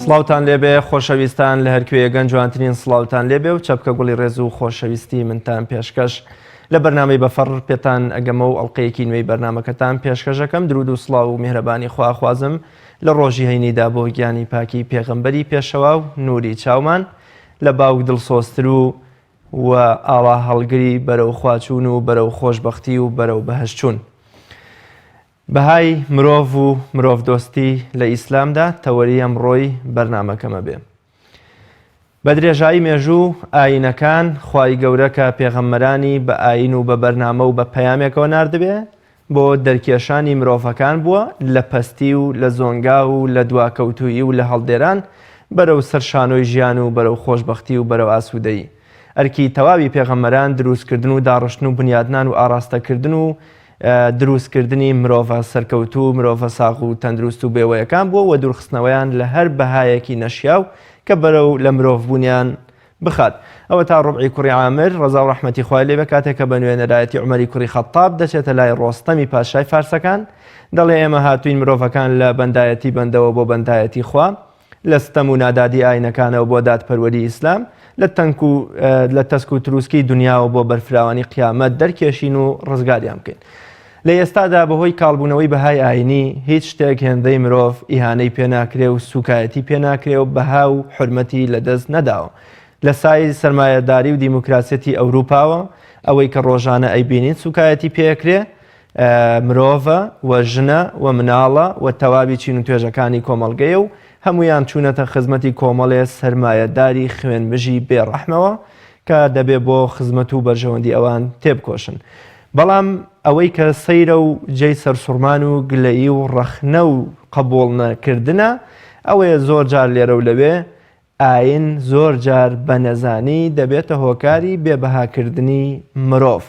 سڵاوتان لێبێ خۆشەویستان لە هەرکوێ گەنج جوانترین سڵاوتان لێبێ و چەپکە گوڵی ڕێز و خۆشەویستی منتان پێشکەش لە بەرنامەی بەفەڕ پێتان ئەگەمە و ئەڵلقەیەکی نوێی بەرنامەکەتان پێشکەشەکەم درود و سڵاو و میهرەبانی خواخوازم لە ڕۆژی هەینیدا بۆ گیانی پاکی پێغەمبەری پێشەوا و نوری چاومان لە باوک دڵسۆزتر و ئاوا هەڵگری بەرەو خواچوون و بەرەو خۆشبەختی و بەرەو بەهەشتچوون. بەهای مرۆڤ و مرۆڤ دۆستی لە ئیسلامدا تەوەری ئەمڕۆی بەرنامەکەمە بێ. بە درێژایی مێژوو ئاینەکان خوای گەورە کە پێغەمبەرانی بە ئاین و بە بەرنامە و بە پەیامێکەوە ناردبێ بۆ دەرکێشانی مرۆڤەکان بووە لە پەستی و لە زۆنگا و لە دواکەوتویی و لە هەڵدێران بەرەو سەرشانۆی ژیان و بەرەو خۆشبەختی و بەرەو ئاسوودەیی. ئەرکی تەواوی پێغەمبەران دروستکردن و داڕشتن و بنیادنان و ئاراستەکردن و دروستکردنی مرۆڤە سەرکەوتوو مرۆڤە ساغ و تەندروست و بێوەیەکان بووە و دوورخستنەوەیان لە هەر بەهایەکی نەشیاو کە بەرەو لە مرۆڤ بوونیان بخات. ئەوە تا ڕوبعی کوڕی عامر ڕەزا و ڕەحمەتی خوای لێبێ کاتێک کە بە نوێنەرایەتی عومەری کوڕی خەتاب دەچێتە لای ڕۆستەمی پاشای فارسەکان دەڵێ ئێمە هاتوین مرۆڤەکان لە بەندایەتی بەندەوە بۆ بەندایەتی خوا لە ستەم و نادادی ئاینەکانەوە بۆ دادپەروەری ئیسلام لە تەسک و تروسکی دنیاوە بۆ بەرفراوانی قیامەت دەرکێشین و ڕزگاریان بکەین. لە ئێستادا بەهۆی کاڵبوونەوەی بەهای ئاینی هیچ شتێک هێندەی مرۆڤ ئیهانەی پێناکرێ و سوکایەتی پێناکرێ و بەها و حرمەتی لەدەست نەداوە. لە سای سەرمایەداری و دیموکراسەتی ئەوروپاوە ئەوەی کە ڕۆژانە ئەیبینین سوکایەتی پێکرێ مرۆڤە و ژنە و مناڵە و تەواوی چین و توێژەکانی کۆمەڵگەیە و هەمویان چوونەتە خزمەتی کۆمەڵێ سەرمایەداری خوێنبژی بێڕەحمەوە کە دەبێ بۆ خزمەت و بەرژەوەندی ئەوان تێبکۆشن. بەڵام ئەوەی کە سەیرە و جێی سەرسوڕمان و گلەیی و ڕەخنە و قبوڵ نەکردنە ئەوەیە زۆر جار لێرە و لەوێ ئاین زۆر جار بە نەزانی دەبێتە هۆکاری بێبەهاکردنی مرۆڤ.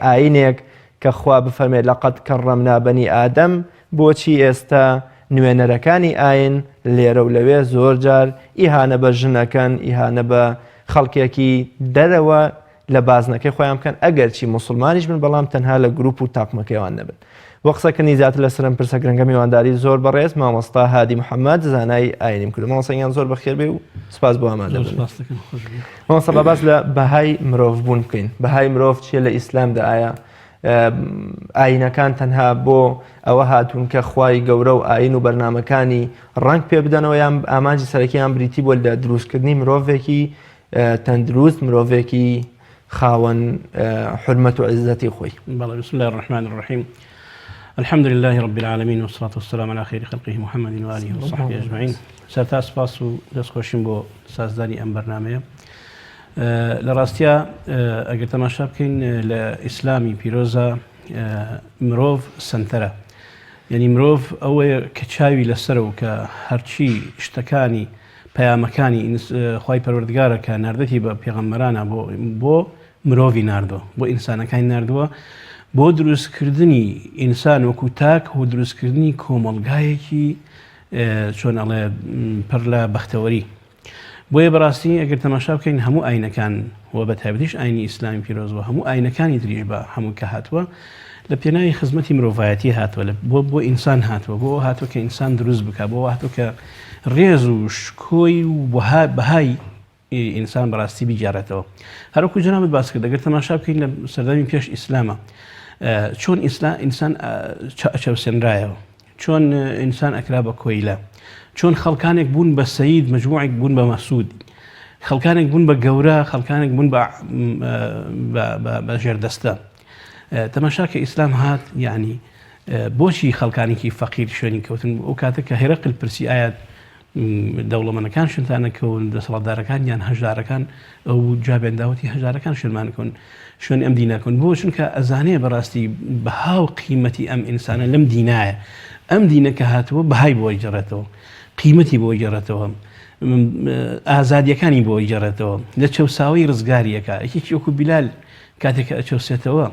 ئاینێک کە خوا بفەرمێ لەقەد کەڕەمنا بەنی ئادەم بۆچی ئێستا نوێنەرەکانی ئاین لێرە و لەوێ زۆر جار ئیهانە بە ژنەکەن ئیهانە بە خەڵکێکی دەرەوە لە بازنەکەی خۆیان بکەن ئەگەرچی موسڵمانیش بن بەڵام تەنها لە گروپ و تاقمەکەیوان نەبن. وە قسەکەنی زیاتر لەسەرم پرسە گرنگە میوانداری زۆر بەڕێز مامۆستا هادی محەممەد زانای ئاینیم کرد. مامۆستایان زۆر بەخێر بێ و سپاس بۆ ئامادە بن. مامۆستا باس لە بەهای مرۆڤ بوون بکەین. بەهای مرۆڤ چیە لە ئیسلامدا؟ ئایا ئاینەکان تەنها بۆ ئەوە هاتوون کە خوای گەورە و ئاین و بەرنامەکانی ڕنگ پێ بدەنەوە یان ئامانجی سەرەکییان بریتی بۆ لە دروستکردنی مرۆڤێکی تەندروست مرۆڤێکی خاوەن حرمەت و عزەتی خۆی؟ بسم الله الرحمن الرحيم. الحمد لله رب العالمين والصلاة والسلام على خير خلقه محمد وآله وصحبه أجمعين. سرتا سپاس و دەستخۆشیم بۆ سازداری ئەم بەرنامەیە. لە ڕاستیە ئەگەر تەماشا بکەین لە ئیسلامی پیرۆزە مرۆڤ سنتەرە، یعنی مرۆڤ ئەوەیە کە چاوی لەسەر و کە هەرچی شتەکانی پەیامەکانی خوای پەروەردگارە کە ناردەتی بە پێغەمبەرانە بۆ مرۆڤی ناردووە بۆ ئینسانەکانی ناردووە بۆ دروستکردنی ئینسان وەکو تاک و دروستکردنی کۆمەڵگایەکی چۆن ئەڵێ پڕ لە بەختەوەری. بۆیە بەڕاستی ئەگەر تەماشا بکەین هەموو ئاینەکان و بە تایبەتیش ئاینی ئیسلامی پیرۆزەوە هەموو ئاینەکانی تریش بە هەموو کە هاتووە لە پێناوی خزمەتی مرۆڤایەتی هاتووە بۆ ئینسان هاتووە بۆ هاتووە کە ئینسان دروست بکە بۆ هاتووە کە ڕێز و شکۆی و بەهای ئینسان بەڕاستی بیجارێتەوە. هەروەکو جەنابەت باس کرد ئەگەر تەماشا بکەین لە سەردەمی پێش ئیسلامە چۆن ئینسان ئەچەوسێنرایەوە، چۆن ئینسان ئەکرا بە کۆیلە، چۆن خەڵکانێک بوون بە سەید مەجموعێک بوون بە مەسوود، خەڵکانێک بوون بە گەورە، خەڵکانێک بوون بە ژێردەستە. تەماشا کە ئیسلام هات یعنی بۆچی خەڵکانێکی فەقیر شوێنی کەوتن ئەو کاتە کە هێرەقل پرسی ئایا دەوڵەمەندەکان شوێنتانەکەون دەسەڵاتدارەکان یان هەژارەکان ئەو جابێنداوەتی هەژارەکان شوێنمانەکەون شوێن ئەم دینەکەن بۆ چونکە ئەزانەیە بەڕاستی بەهاو قیمەتی ئەم ئینسانە لەم دینایە ئەم دینەکە هاتووە بەهای بۆی جێڕێتەوە قیمەتی بۆی جێڕێتەوە ئازادیەکانی بۆی جێڕێتەوە لە چەوساوی ڕزگاریەکە یەکێکی وەکو بیلال کاتێک کە ئەچەوسێتەوە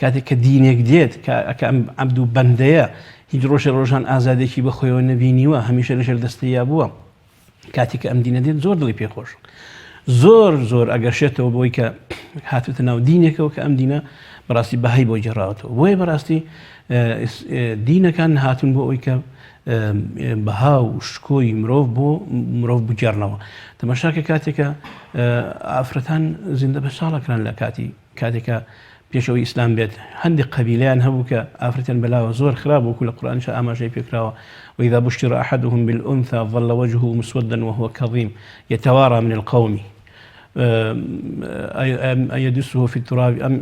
کاتێک کە دینێک دێت کە ئەم عەبد و بەندەیە هیچ ڕۆژان ئازادێکی بەخۆیەوە نەبینیوە هەمیشە لەژێر دەستەیە بووە کاتێک کە ئەم دینە دێت زۆر دڵی پێخۆش زۆر ئەگەشێتەوە بۆی کە هاتوتە ناو دینێکەوە کە ئەم دینە بەڕاستی بەهای بۆی جێڕاوەتەوە. بۆیە بەڕاستی دینەکان هاتون بۆ ئەوی کە بەها و شکۆی مرۆڤ بۆ مرۆڤ بگێڕنەوە. تەماشاکە کاتێکە ئافرەتان زیندە بە شاڵەکران لە کاتێکە پێشەوەی ئیسلام بێت هەندێک قەبیلەیان هەبوو کە ئافرەتیان بەلاوە زۆر خراپ وەکو لە قورئانیش ئاماژەی پێکراوە وإذا بشر أحدهم بالأنثى ظل وجهه مسودا وهو كظيم يتوارى من القوم أيدسه في التراب أم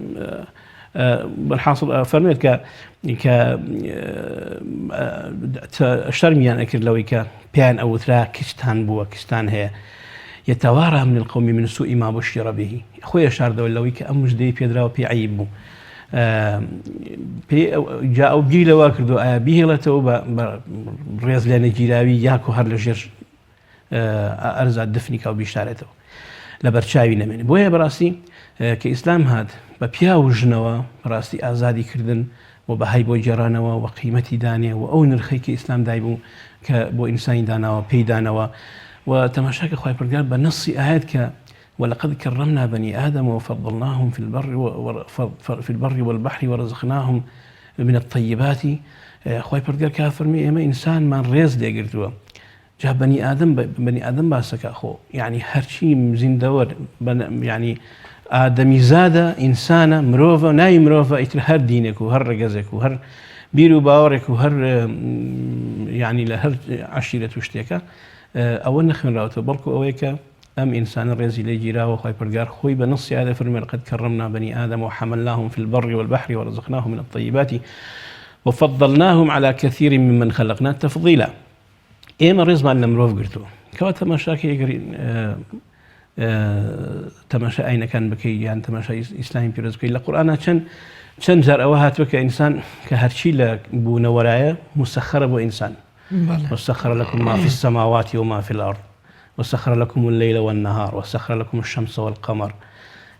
بالحاصل فرميت ك شرميان أكر لو بيان أو ثرا كستان بوا كستان هي يتوارى من القوم من سوء ما بشر به خويا شارد ولوي كأمش دي بيدرا وبي عيبو جاء بجيل واكردو به لا توبة رياض لنا جيلاوي ياكو هر لجر أرزا دفنك أو بيشارته لبرشاوي نمين بويا براسي كإسلام هاد ببيا وجنوا براسي آزادي كردن وبهاي بو جرانوا وقيمتي دانية وأو نرخي كإسلام دايبو كبو إنسان دانوا بي دانوا وتماشاك أخوي برقال بنص آيات ولقد كرمنا بني آدم وفضلناهم في البر والبحر ورزقناهم من الطيبات أخوي برقال كافرمي إما إنسان ما ريز دي قرتوا جا بني آدم باسك أخو يعني هرشي مزين دور يعني آدمي زادة إنسانة مروفة ناي مروفة إتر هر دينك وهر رقزك وهر بيرو باورك وهر يعني لهر عشيرة وشتيكا أول نخمن راوته بلكو أويك أم إنسان الرزي ليجيرا وخاي برقار خوي بنص هذا فرمي لقد كرمنا بني آدم وحملناهم في البر والبحر ورزقناهم من الطيبات وفضلناهم على كثير ممن خلقنا تفضيلا إيما رزما لمروف قرتو كوا تماشاكي يقري تماشا أين كان بكي يعني تماشا إسلامي في رزقي القرآن چەند جار ئەوە هاتووە کە ئینسان کە هەرچی لە بوونەوەرایە مسخرة بۆ إنسان وسخر لكم ما في السماوات وما في الأرض وسخر لكم الليل والنهار وسخر لكم الشمس والقمر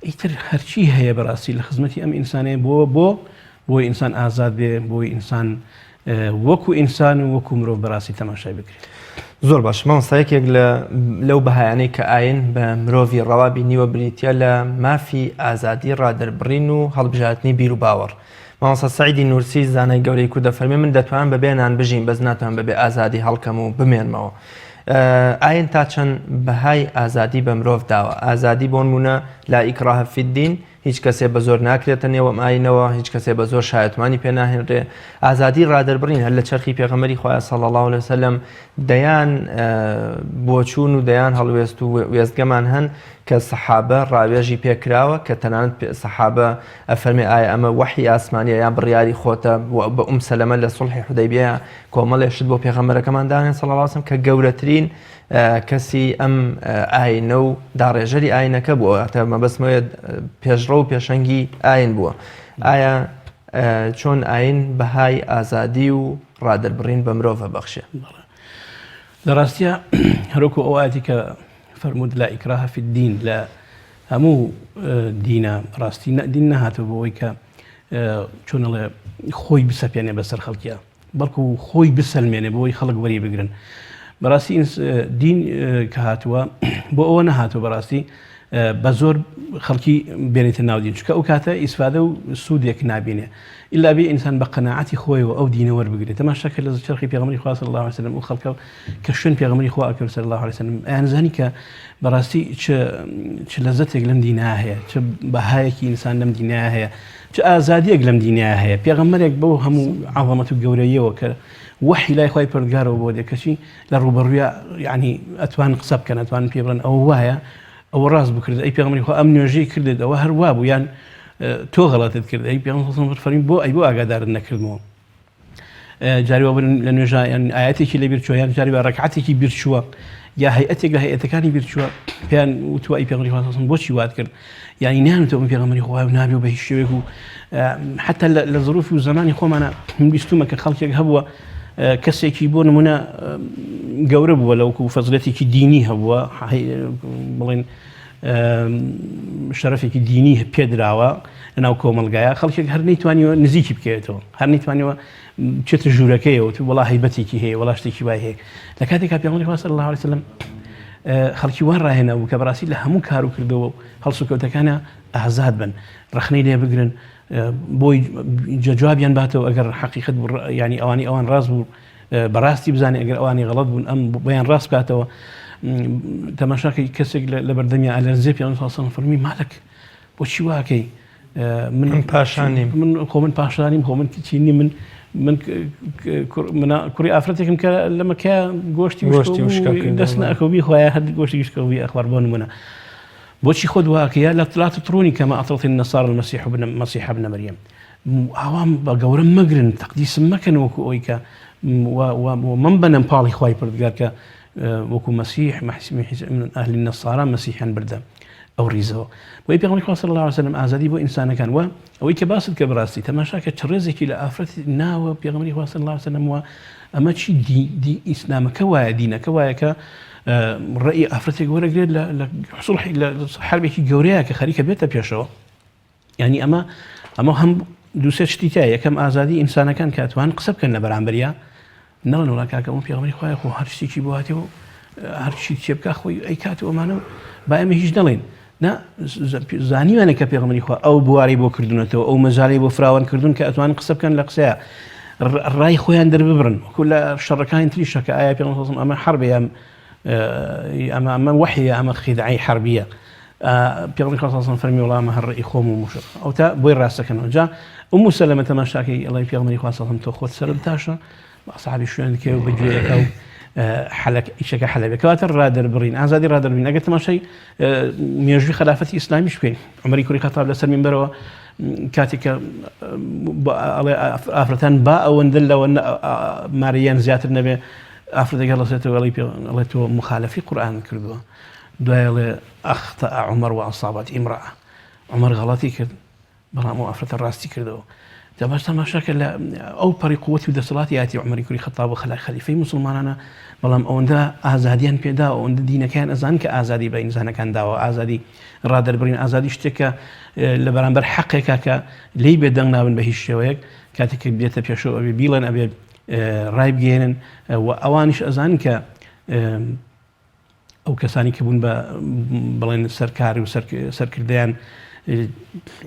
ئیتر هەرچی هەیە بەڕاستی لە خزمەتی ئەم ئینسانەیە بۆ ئینسان ئازاد بێ بۆی ئینسان وەکو ئینسان و وەکو مرۆڤ بەڕاستی تەماشای بکرێت. زۆر باش مامۆستایەکێک لەو بەهایانەی کە ئاین بە مرۆڤی ڕەوا بینیوە بریتە لە مافی ئازادی ڕادەربڕین و هەڵبژاردننی بیر و باوەڕ. مامۆستا سەعیدی نورسی زانای گەورەی کوردە فەرمێ من دەتوانم بەبێ نان بژین بەس ناتوانم بەبێ ئازادی هەڵکەم و بمێنمەوە. ئاین تا چەند بەهای ئازادی بە مرۆڤ داوە. ئازادی بۆ نمونە لا ئیکراهە فی الدین هیچ کەسێ بە زۆر ناکرێتە نێوەم ئاینەوە هیچ کەسێ بە زۆر شایەتوانی پێ ناهێنرێ. ئازادی ڕادەربڕین هەر لە چەرخی پێغەمبەری خوا صلی الله علیه وسلم دەیان بۆچوون و دەیان هەڵوێست و وێستگەمان هەن کە سەحابە ڕاوێژی پێکراوە کە تەنانەت سەحابە ئەفەرمێ ئایا ئەمە وەحی ئاسمانیە یان بڕیاری خۆتە بە سەلەمە لە سوڵحی حودەیبیە کۆمەڵێشت بۆ پێغەمبەرەکەمان داهێن صلی الله علیه وسلم کە گەورەترین کەسی ئەم ئاینە و داڕێژەری ئاینەکە بووە هەتا مەبەستمەوەیە پێشڕە و پێشەنگی ئاین بووە. ئایا چۆن ئاین بەهای ئازادی و ڕادەربڕین بە مرۆڤ بەخشێ؟ لە ڕاستیە هەروەکو ئەو ئاەتی کە فرمود لا إكراه في الدين لا همو دينا راستي دين نهاتو بوي كا چون الله خوي بسپيانه بسر خلقيا بلكو خوي بسلمينه بوي خلق وري بگرن براسي دين كهاتوا بو او نهاتو براسي بزور خلقي بينت الناودين شكا وكاتا استفاده سوديك نابينه الا بي انسان بقناعتي خوي او دين ور بگري تما شكل الشرخي بيغمري خاص الله عليه وسلم وخلق كشن بيغمري خو اكبر صلى الله عليه وسلم ان زانيك براسي چ لذتك لم دينها هي چ بهايك انسان لم دينها هي چ ازاديك لم دينها هي بيغمرك بو هم عظمه الجوريه وك وحي لا يخوي برغارو بودي كشي للربريا يعني اتوان قصب كان اتوان بيبرن او وايا او راس بكرد اي بيغمري خو امن يجي كرد او هر وابو يعني تو غلطت كرد اي بيغمري خو فرين بو اي بو اقدر نكرمو جاري وبن لانه جا يعني اياتك اللي بيرشوا يعني جاري ركعتك بيرشوا يا هيئتك هيئتك كان بيرشوا كان وتو اي بيغمري خو بوشي وادكر يعني نعم تو بيغمري خو نابي وبهشيكو حتى لظروف الزمان خو انا من بيستومك خلقك هبوا كسيكي بون منا قورب ولو فضلتك ديني هو بلين شرفك ديني بيدراوا انا وكوم القايا خلشك هر نيتواني نزيكي بكيتو هر نيتواني تشت جوركيه والله هيبتك هي والله اشتكي باي هيك لكاتك بيغمر صلى الله عليه وسلم خلشي وين راهنا وكبراسي لها مو كارو كردو خلصك وتكانا احزاد بن رخني لي بقرن بوي جوابيان باتو اگر حقيقه يعني اوان راز بەڕاستی بزانێ ئەگەر ئەوانی غەڵەت بوون ئەم بۆیان ڕاست بکاتەوە. تەماشاکەی کەسێک لە بەردەمی ئەلەرزیە پێ ساسن فەرمی مالک بۆچی واکەی من پاشانیم من پاشانیم خۆ من چینی من کوڕی ئافرەتێکم کە لەمەکە گۆشتی دەست نەکەوبی خۆیان هەر گۆشتی گشتکەوی ئەخبار بۆ نمونە بۆچی خۆت واکەیە لە لا تطروني كما أطرت النصارى المسيح ابن مريم ئەوان بە گەورە مەگرن تەقدیسم مەکەن وەکو ئەوی کە ومن بەنەم پاڵی خوای پردگار کە وەکو مەسیح من ئەهلی النەسارا مەسیحیان بردە ئەو ریزەوە بۆی پێغەمبەری خوا صلی الله علیه وسلم ئازادی بۆ ئینسانەکان وە ئەوەی کە باست کە بڕاستی تەماشاکە چ ڕێزێکی لە ئافرەت ناوە پێغەمبەری خوا صلی الله علیه وسلم وە ئەمە چی دی ئیسلامەکە وایە دینەکە وایە کە ڕێی ئافرەتێک وەرەگرێت لە حوسڵ لە حربێکی گەورەیە کە خەریکە بێتە پێشەوە یعنی ئەمە هەم دووسێ شتی تایە یەکەم ئازادی ئینسانەکان کە ئەتوان قسە بکەن لە بەرامبەریە نەڵێن وڵا کاکە ئەوە پێغەمبەری خوایە خۆ هەر شتێکی بۆ هاتێەوە هەر چی تێ بکە خۆی ئەی کاتەوە ئەمانە با ئێمە هیچ نەڵێن زانیوانە کە پێغەمبەری خوا ئەو بواری بۆ کردوونەتەوە ئەو مەجاڵی بۆ فراوان کردوون کە ئەتوان قسە بکەن لە قسەیە ڕای خۆیان دەرببرن وەکو لە شەڕەکانی تریشە کە ئایا پێغەمبەری ئەمە حربە ئەمە وحیە ئەمە خیدعی حربیە پێغەمبەری خوا صلی فەرمی وڵا ئەمە هەر ڕێی خۆم و مشر ئەو تا بۆی ڕاستەکەنەوە جا ئومو سەلەمە تەماشاکەی ئەڵێ پێغەمبەری خوا صلی تۆ خۆت سەرت تاشە ئەسحابی شوێن دکێ و بەگوێیەکە و ئیشەکە حەلەبێکەواتە ڕادەربڕین ئازادی ڕادەربین ئەگەر تەماشای مێژووی خلافەتی ئیسلامیش بکەین عومەری کوڕی خەتاب لەسەر مینبەرەوە کاتێک کە ئافرەتان با ئەوەندە لەوە ماریان زیاتر نەبێ ئافرەتێک هەڵەسێتەوە ئەڵێ تۆ مخالەفی قورئان کردووە دوای ئەڵێ ئەختە عومەر و ئەصابەت ئیمرأە عومەر غەڵەتی کرد بەڵام ئەو ئافرەتە ڕاستی کردەوە دەباش تەماشاکە لە ئەو پەڕی قووەتی و دەسەڵاتی هاتی عومەری کوڕی خەتاب و خەلیفەی موسڵمانانە بەڵام ئەوەندە ئازادیان پێدا ئەوەندە دینەکەیان ئەزان کە ئازادی بە ئینسانەکان داوە ئازادی ڕادەربڕین ئازادی شتێکە لە بەرامبەر حەقێکە کە لی بێدەنگ نابن بە هیچ شێوەیەک کاتێک بێتە پێشەوە ئەبێ بیڵێن ئەبێ ڕای بگێنن و ئەوانیش ئەزان کە ئەو کەسانی کە بوون بە بڵێن سەرکاری و سەرکردیان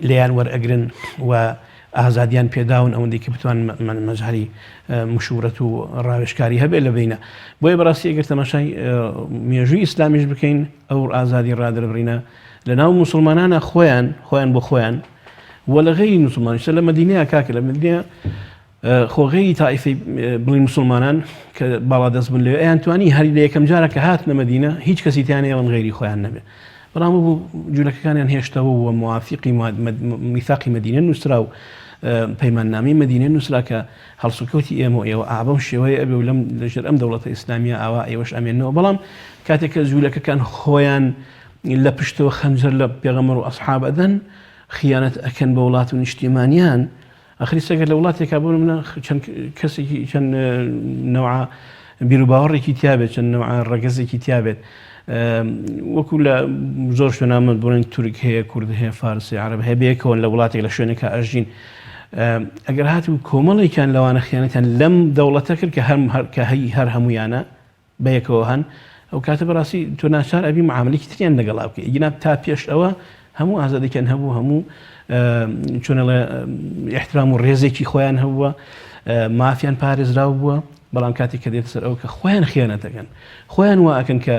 لێیان وەرئەگرن و ئازادیان پێداون ئەوەندەی کە بتوان مەجاری مشورەت و ڕاوێژکاری هەبێت لە بینە بۆیە بەڕاستی ئەگەر تەماشای مێژووی ئیسلامیش بکەین ئەو ئازادی ڕادەربڕینە لە ناو موسڵمانانە خۆیان بۆ خۆیان وە لە غەیری موسڵمانیش لە مەدینەیە کاکە لە مەدینە خۆغەیری تائیفەی بڵین موسڵمانان کە باڵا دەست بن لێ ئەیان توانی هەری لە یەکەم جارە کە هاتنە مەدینە هیچ کەسی تیانەوەن غەیری خۆیان نەبێت بەڵام بوو جوولەکەکانیان هێشتەوە و موافقی میثاقی مەدینە نووسرا و پەیماننامەی مەدینە نووسرا کە هەڵسوکەوتی ئێمە و ئێوە ئابەم شێوەیە ئەبێ و لەم لەژێر ئەم دەوڵەتە ئیسلامیە ئاوا ئێوەش ئەمێنەوە بەڵام کاتێک کە جوولەکەکان خۆیان لە پشتەوە خەنجەر لە پێغەمبەر و ئەسحاب ئەدەن خیانەت ئەکەن بە وڵات و نیشتیمانیان ئەخری سەگەر لە وڵاتێکا بۆ منە چەند کەسێکی چەند نەوع بیرروباوەڕێکی تیابێت چەند نەوع ڕەگەزێکی تیابێت وەکو لە زۆر شوێنامە بڵێن تورک هەیە کورد هەیە فارسی عەرەب هەیە بەیەکەوە لە وڵاتێک لە شوێنێکە ئەژین ئەگەر هاتوو کۆمەڵێکیان لەوانە خیانەتیان لەم دەوڵەتە کرد کە هەر هەمویانە بەیەکەوە هەن ئەو کاتە بەڕاستی تۆ ناچار ئەبی معاملەی تریان لەگەڵا بکەی ئینا تا پێش ئەوە هەموو ئازادێکیان هەبوو هەموو چۆنەڵێ احترام و ڕێزێکی خۆیان هەبووە مافیان پارێزراو بووە بەڵام کاتێک کە دێتە سەر ئەو کە خۆیان خیانەتەکەن خۆیان وا ئەکەن کە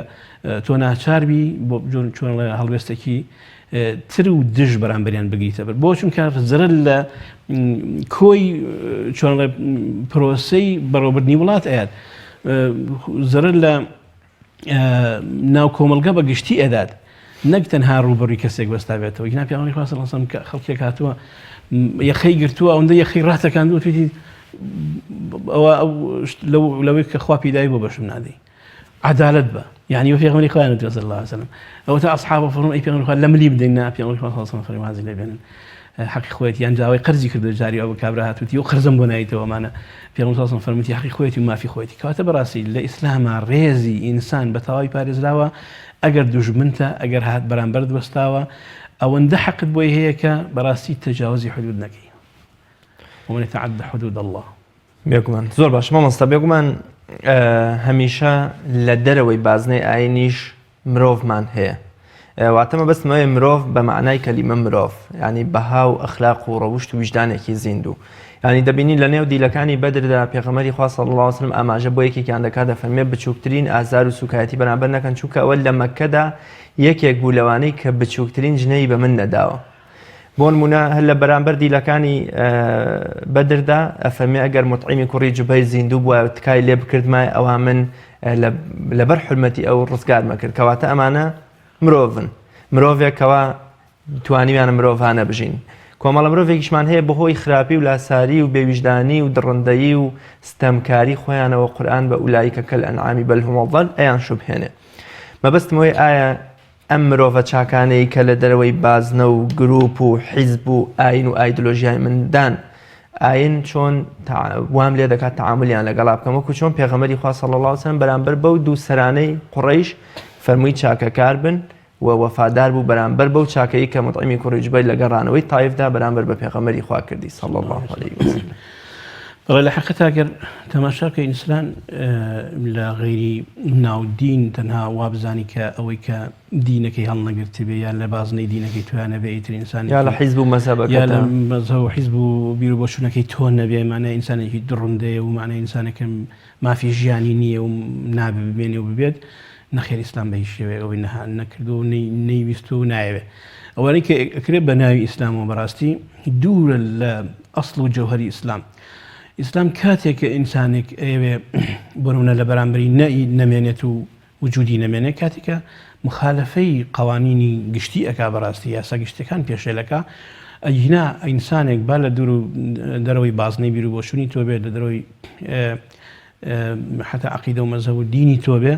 تۆ ناچاربی بۆ چۆنڵێ هەڵوێستێکی تر و دژ بەرامبەریان بگریتە بەر بۆ چونکە زرە لە کۆی چۆنڵێ پرۆسەی بەڕێوەبردنی وڵات ئەیات زرە لە ناو کۆمەلگە بە گشتی ئەدات نەک تەنها ڕوبەڕووی کەسێک بەستا بێتەوە جناب پێغەمبەری خوا صلی الله علیه وسلم کە خەڵکێک هاتووە یەخەی گرتووە ئەوەندە یەخەی ڕاتەکاندووە توێتی ئەوە لەوەی کە خوا پێدای بۆ بەشم نادەی عدالت بە یعنی پێغەمبەری خوا صلی الله علیه وسلم ئەوە تا ئەصحاب فەرموون ئەی پێغەمبەری خوا لە ملی بدەین نا پێغەمبەری خوا صلی الله علیه وسلم فەرمی وازی لێ بێنن حەقی خۆیەتی یان جاوای قەرزی کردو جاری ئەو کابرا هاتووتی و قەرزم بۆ نایەتەوە مانە پێغەمبەری صلی الله علیه وسلم فەرمووی حەقی خۆیەتی و مافی خۆیەتی کەواتە بەڕاستی لە ئیسلامە ڕێزی ئینسان بە تەواوی پارێزراوە ئەگەر دوژمنتە ئەگەر هات بەرامبەر وەستاوە ئەوەندە حەقت بۆی هەیە کە بەڕاستی تەجاوزی حدود نەکەی ومن يتعدى حدود الله بێگومان زۆر باش مامۆستا بێگومان هەمیشە لە دەرەوەی بازنەی ئاینیش مرۆڤمان هەیە واتەمە بەستمەوەی مرۆڤ بە معنای کەلیمە مرۆڤ، ینی بەها و ئەخلاق و ڕەوشت و ویژدانێکی زیندوو. ینی دەبینی لە نێو دیلەکانی بەدردا پێغەمبەری خوا صلی الله علیه و سلم ئاماژە بۆ یەکێکیان دەکات دەفەرمێ بچووکترین ئازار و سوکایەتی بەرامبەر نەکەن، چونکە ئەوە لە مەککەدا یەکێک بوو لەوانەی کە بچووکترین ژنەی بە من نەداوە. بۆ نمونە هەر لە بەرامبەر دیلەکانی بەدردا ئەفەرمێ ئەگەر مطعیمی کوڕی جوبەیر زیندوو بووە تکای لێ بکردمای ئەوە من لەبەر حرمەتی ئەو ڕزگارمە کرد، کەواتە ئەمانە مرۆڤن، مرۆڤێکەوە توانیویانە مرۆڤانە بژین. کۆمەڵە مرۆڤێکیشمان هەیە بەهۆی خراپی و لاساری و بێویژدانی و دڕندەیی و ستەمکاری خۆیانەوە قورئان بە ئولایکە کەلئەنعامی بەل هوم ئەضەل ئەیان شوبهێنێ. مەبەستمەوەی ئایا ئەم مرۆڤە چاکانەی کە لە دەرەوەی بازنە و گروپ و حیزب و ئاین و ئایدۆلۆژیای مندان ئاین چۆن وام لێ دەکات تەعاملیان لەگەڵا بکەم، وەکو چۆن پێغەمبەری خوا صلی الله علیه و سلم بەرامبەر بەو دوو سەرانەی قوڕەیش فەرمووی چاکەکار بن و وەفادار بوو بەرامبەر بەو چاکەیی کە مطعیمی کوڕی جوبەیر لە گەڕانەوەی تایفدا بەرامبەر بە پێغەمبەری خوا کردی صلی الله علیه و سلم. بەڵێ لە حەقیقەتا ئەگەر تەماشاکە ئینسان لە غەیری ناودین تەنها وا بزانی کە ئەوەی کە دینەکەی هەڵنەگرت بێ یان لە بازنەی دینەکەی توانە بێ ئیتر ئینسانی یا لە حیزب و مەزهەبەکەدا یا لە مەزهەب و حیزب و بیر و بۆچوونەکەی تۆ نەبێ، مانای ئینسانێکی دڕندەیە و مانای ئینسانێکم مافی ژیانی نییە و نابێ ببێنێ و ببێت نەخێر ئیسلام بە هیچ شێوەیە ئەوەی نەکردو و نەیویست و نایەوێ. ئەوانەی کە ئەکرێت بە ناوی ئیسلام و بەڕاستی دوورە لە ئەسڵ و جەوهەری ئیسلام. ئیسلام کاتێک کە ئینسانێک ئەوێ بۆنمونە لە بەرامبەری نەمێنێت و وجودی نەمێنێت، کاتێکە مخالفەی قوانینی گشتی ئەکا بەڕاستی یاسا گشتەکان پێشێلەکە ئەینا ئینسانێک با لە دوور و دەرەوەی بازنەی بیر و بۆچوونی تۆ بێت، لە دەرەوەی حتا عەقیدە و مەزهەب و دینی تۆ بێ،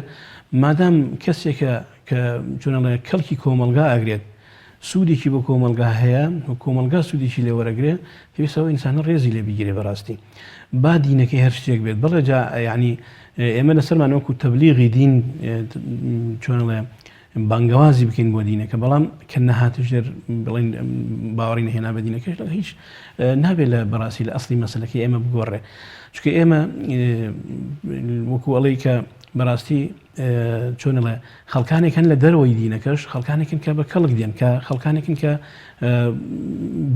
مادام کەسێکە کە چۆنەڵێ کەڵکی کۆمەلگا ئەگرێت سوودێکی بۆ کۆمەلگا هەیە و کۆمەلگا سوودێکی لێ وەرەگرێ، پێویستەوە ئینسانە ڕێزی لێ بیگیرێ بەڕاستی با دینەکەی هەر شتێک بێت. بەڵێ جا یعنی ئێمە لەسەرمان وەکو تەبلیغی دین چۆنەڵێ بانگەوازی بکەین بۆ دینەکە، بەڵام کە نەهاتش دەر بڵێن باوەڕی نەهێنا بە دینەکەش هیچ نابێت لە بەڕاستی لە ئەسڵی مەسەلەکەی ئێمە بگۆڕێ، چونکە ئێمە وەکو ئەڵەی کە بەڕاستی چۆنڵێ خەڵکانێکن لە دەرەوەی دینەکەش خەڵکانێکن کە بە کەڵک دێن، کە خەڵکانێکن کە